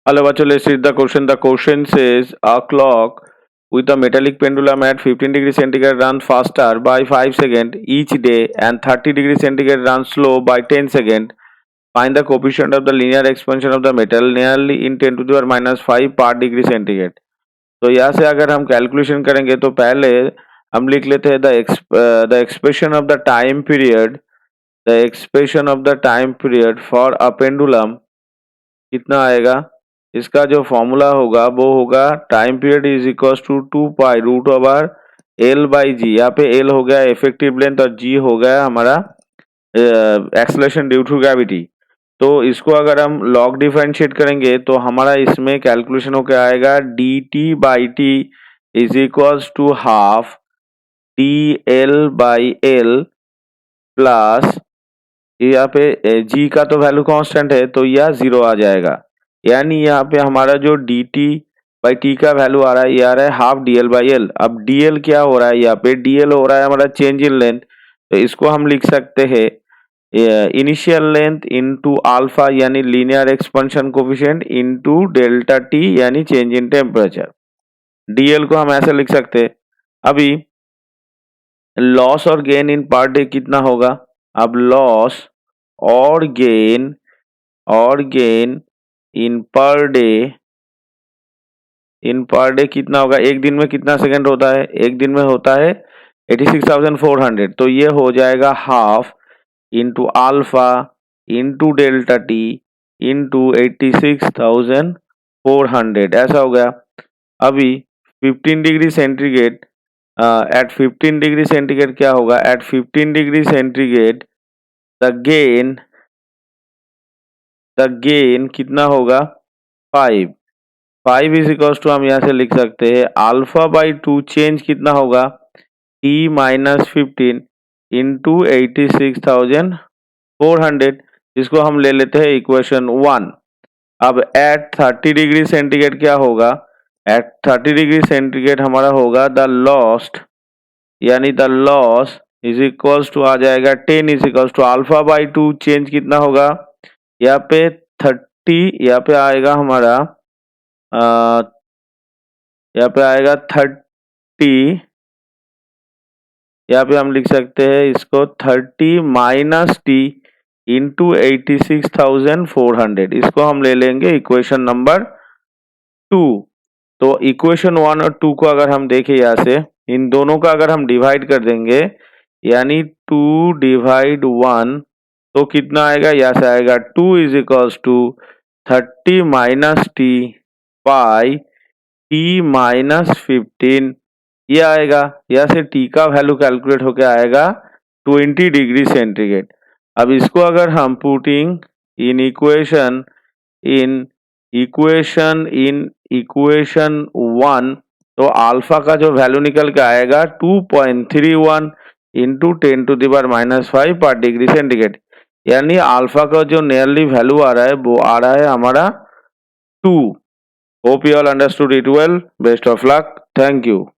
Hello, bachcho, let's read the question. The question says a clock with a metallic pendulum at 15 degrees centigrade runs faster by 5 seconds each day and 30 degrees centigrade runs slow by 10 seconds. Find the coefficient of the linear expansion of the metal nearly in 10 to the power minus 5 per degree centigrade. तो यहाँ से अगर हम calculation करेंगे तो पहले हम लिख लेते हैं the expression of the time period for a pendulum कितना आएगा। इसका जो फॉर्मूला होगा वो होगा time period is equal to 2 pi root over L/G। यहाँ पे L हो गया इफेक्टिव लेंथ और G हो गया हमारा एक्सेलरेशन ड्यू टू ग्रेविटी। तो इसको अगर हम लॉग डिफरेंशिएट करेंगे तो हमारा इसमें कैलकुलेशन होकर आएगा dt/t is equal to half dL/L plus यहाँ पे G का तो वैल्यू कांस्टेंट है तो यह 0 आ जाएगा। यानी यहाँ पे हमारा जो dt/t का वैल्यू आ रहा है ये आ रहा है हाफ dL/L। अब dL क्या हो रहा है, यहाँ पे dL हो रहा है हमारा चेंज इन लेंथ। तो इसको हम लिख सकते हैं इनिशियल लेंथ इनटू अल्फा यानी linear expansion coefficient into delta t यानी चेंज इन टेम्परेचर। dL को हम ऐसे लिख सकते हैं। अभी लॉस और गेन इन पर डे कितना होगा। अब लॉस और गेन इन पर डे कितना होगा। एक दिन में कितना सेकंड होता है, एक दिन में होता है 86,400। तो ये हो जाएगा half into alpha into delta T into 86,400 ऐसा हो गया। अभी 15 degree centigrade at 15 degree centigrade क्या होगा। At 15 degree centigrade the gain कितना होगा 5 इज इक्वल टू हम यहाँ से लिख सकते हैं α/2 चेंज कितना होगा t-15 इंटू 86,400 जिसको हम ले लेते हैं इक्वेशन 1। अब एट 30 डिग्री सेंटीग्रेड क्या होगा। एट 30 डिग्री सेंटीग्रेड हमारा होगा the loss is equal to आ जाएगा 10 इज इक्वल टू α/2 चेंज कितना होगा। यहाँ पे 30 यहाँ पे आएगा हमारा यहाँ पे आएगा 30। यहाँ पे हम लिख सकते हैं इसको 30 माइनस टी इंटू 86,400। इसको हम ले लेंगे इक्वेशन नंबर 2। तो इक्वेशन 1 और 2 को अगर हम देखें यहाँ से इन दोनों का अगर हम डिवाइड कर देंगे यानी 2/1 तो कितना आएगा। यहाँ से आएगा 2 is equals to 30 minus T by t-15 ये आएगा। यहाँ से t का वैल्यू कैलकुलेट होके आएगा 20 डिग्री सेंटीग्रेड। अब इसको अगर हम पुटिंग इन इक्वेशन 1 तो अल्फा का जो वैल्यू निकल के आएगा 2.31 into 10 to the power minus 5 पर डिग्री सेंटीग्रेड। यानी अल्फा का जो नियरली वैल्यू आ रहा है वो आ रहा है हमारा 2। Hope you all understood it well. Best of luck. Thank you.